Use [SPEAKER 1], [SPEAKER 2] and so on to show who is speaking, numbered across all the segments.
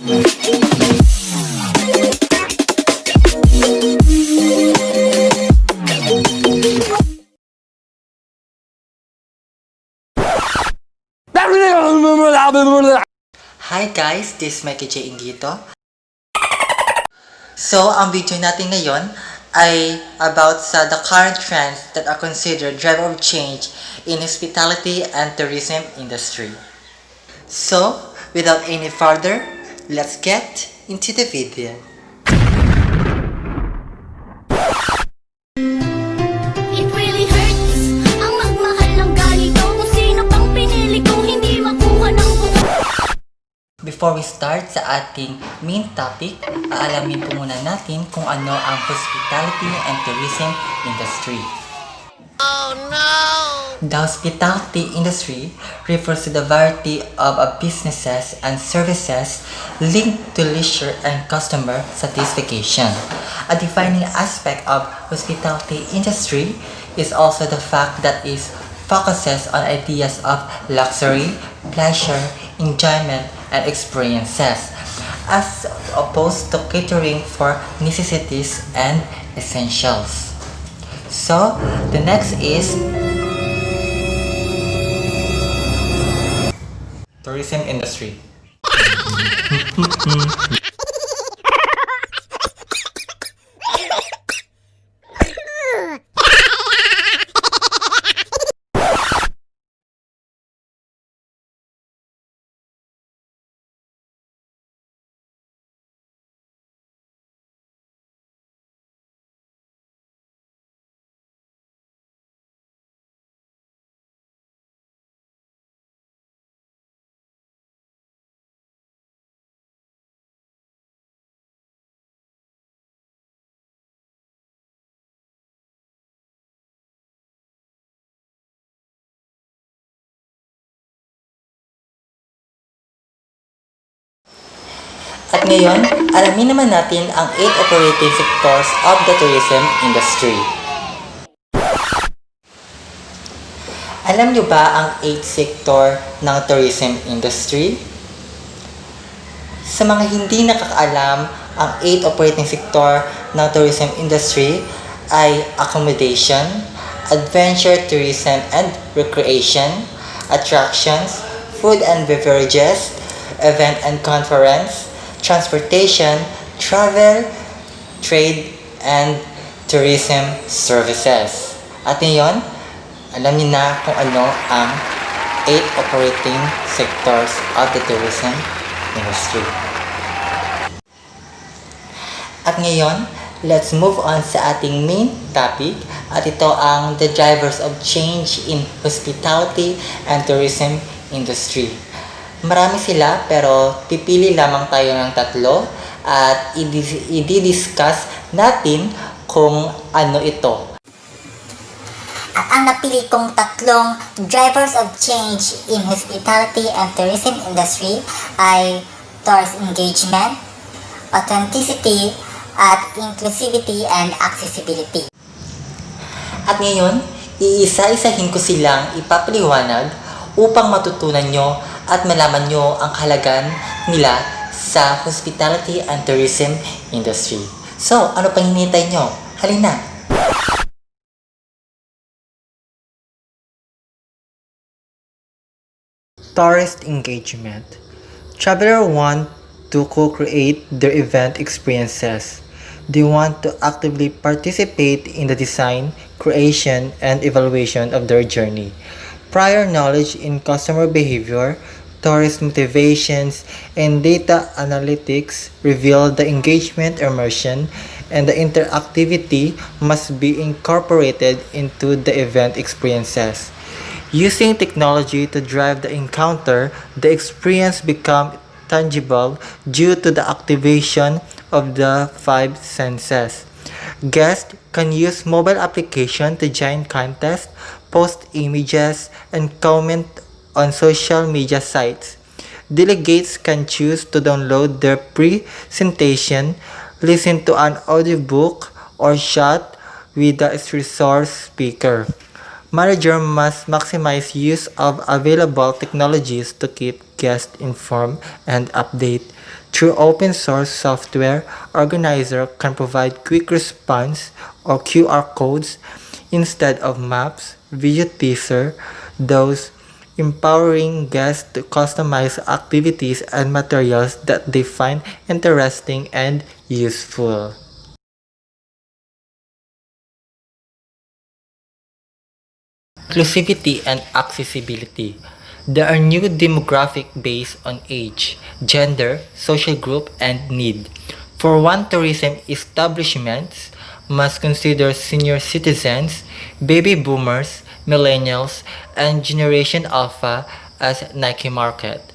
[SPEAKER 1] Hi guys, this is Mikey J. Ingito. So, ang video natin ngayon ay about the current trends that are considered driver of change in hospitality and tourism industry. So, without any further, let's get into the video.
[SPEAKER 2] It really hurts ang magmahal ng ganito. Kung sino pang pinili kong hindi makuha ng buka.
[SPEAKER 1] Before we start sa ating main topic, aalamin po muna natin kung ano ang hospitality and tourism industry. Oh no! The hospitality industry refers to the variety of businesses and services linked to leisure and customer satisfaction. A defining aspect of hospitality industry is also the fact that it focuses on ideas of luxury, pleasure, enjoyment, and experiences, as opposed to catering for necessities and essentials. So, the next is tourism industry. At ngayon, alamin naman natin ang 8 operating sectors of the tourism industry. Alam niyo ba ang 8 sector ng tourism industry? Sa mga hindi nakakaalam, ang 8 operating sector ng tourism industry ay accommodation, adventure tourism and recreation, attractions, food and beverages, event and conference, transportation, travel, trade, and tourism services. At ngayon, alam niyo na kung ano ang 8 operating sectors of the tourism industry. At ngayon, let's move on sa ating main topic at ito ang the drivers of change in hospitality and tourism industry. Marami sila pero pipili lamang tayo ng 3 at i-discuss natin kung ano ito.
[SPEAKER 3] At ang napili kong 3 drivers of change in hospitality and tourism industry ay tourist engagement, authenticity, at inclusivity and accessibility.
[SPEAKER 1] At ngayon, iisa-isahin ko silang ipapaliwanag upang matutunan nyo at malaman nyo ang kahalagan nila sa hospitality and tourism industry. So, ano pang hinihintay nyo? Halina! Tourist engagement. Travelers want to co-create their event experiences. They want to actively participate in the design, creation, and evaluation of their journey. Prior knowledge in customer behavior, tourist motivations, and data analytics reveal the engagement immersion and the interactivity must be incorporated into the event experiences. Using technology to drive the encounter, the experience becomes tangible due to the activation of the 5 senses. Guests can use mobile application to join contests, post images, and comment on social media sites. Delegates can choose to download their presentation, listen to an audiobook, or chat with the resource speaker. Manager must maximize use of available technologies to keep guests informed and update. Through open source software, organizer can provide quick response or QR codes instead of maps, video teaser, those empowering guests to customize activities and materials that they find interesting and useful. Inclusivity and accessibility. There are new demographic based on age, gender, social group, and need. For one, tourism establishments must consider senior citizens, baby boomers, millennials, and Generation Alpha as Nike market.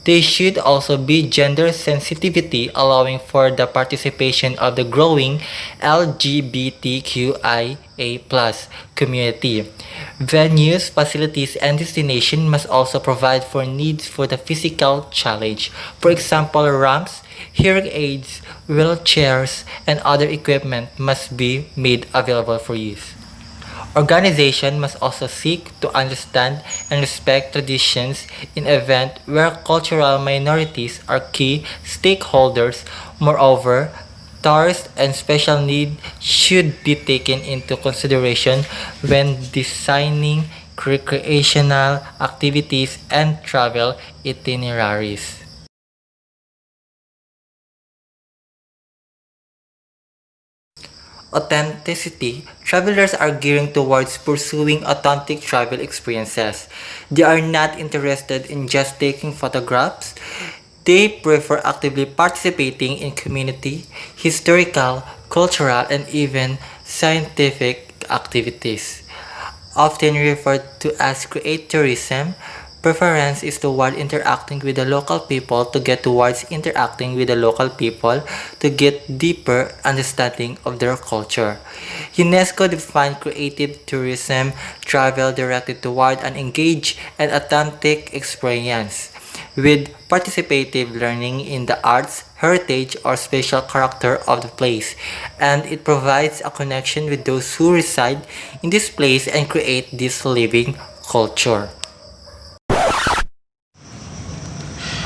[SPEAKER 1] They should also be gender sensitivity, allowing for the participation of the growing LGBTQIA+ community. Venues, facilities, and destination must also provide for needs for the physical challenge. For example, ramps, hearing aids, wheelchairs, and other equipment must be made available for use. Organization must also seek to understand and respect traditions in events where cultural minorities are key stakeholders. Moreover, tourists and special needs should be taken into consideration when designing recreational activities and travel itineraries. Authenticity. Travelers are gearing towards pursuing authentic travel experiences. They are not interested in just taking photographs. They prefer actively participating in community, historical, cultural, and even scientific activities. Often referred to as create tourism, preference is toward interacting with the local people to get towards interacting with the local people to get deeper understanding of their culture. UNESCO defined creative tourism travel directed toward an engaged and authentic experience with participative learning in the arts, heritage, or special character of the place, and it provides a connection with those who reside in this place and create this living culture.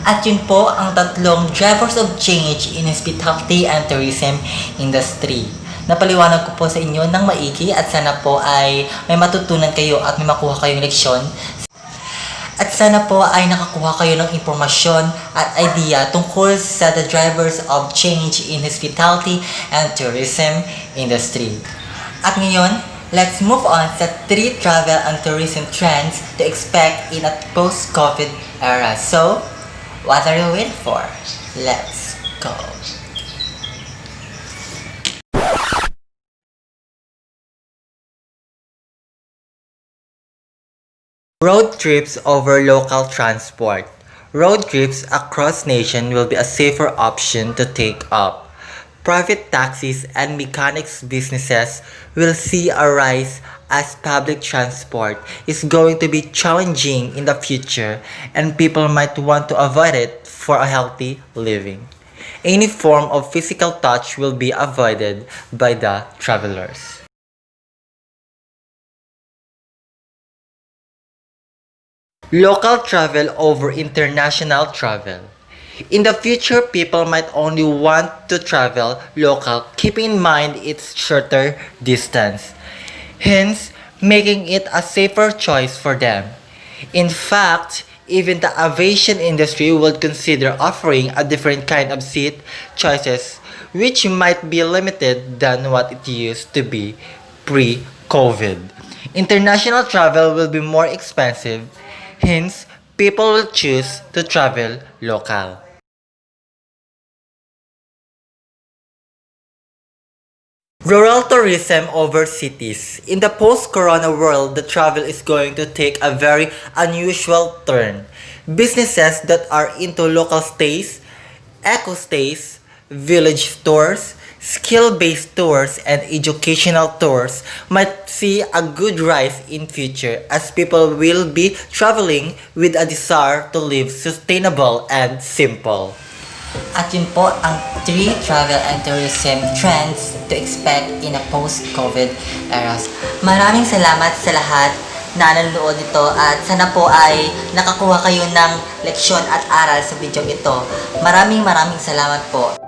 [SPEAKER 1] At yun po ang tatlong drivers of change in hospitality and tourism industry. Napaliwanag ko po sa inyo ng maigi at sana po ay may matutunan kayo at may makuha kayong leksyon. At sana po ay nakakuha kayo ng impormasyon at idea tungkol sa the drivers of change in hospitality and tourism industry. At ngayon, let's move on sa 3 travel and tourism trends to expect in a post-COVID era. So, what are you waiting for? Let's go! Road trips over local transport. Road trips across nation will be a safer option to take up. Private taxis and mechanics businesses will see a rise as public transport is going to be challenging in the future and people might want to avoid it for a healthy living. Any form of physical touch will be avoided by the travelers. Local travel over international travel. In the future, people might only want to travel local, keeping in mind its shorter distance, hence making it a safer choice for them. In fact, even the aviation industry would consider offering a different kind of seat choices, which might be limited than what it used to be pre-COVID. International travel will be more expensive, hence people will choose to travel local. Rural tourism over cities. In the post-corona world, the travel is going to take a very unusual turn. Businesses that are into local stays, eco stays, village tours, skill-based tours, and educational tours might see a good rise in future as people will be traveling with a desire to live sustainable and simple.
[SPEAKER 4] At yun po ang 3 travel and tourism trends to expect in a post-COVID eras. Maraming salamat sa lahat na nanonood nito at sana po ay nakakuha kayo ng leksyon at aral sa video ito. Maraming salamat po.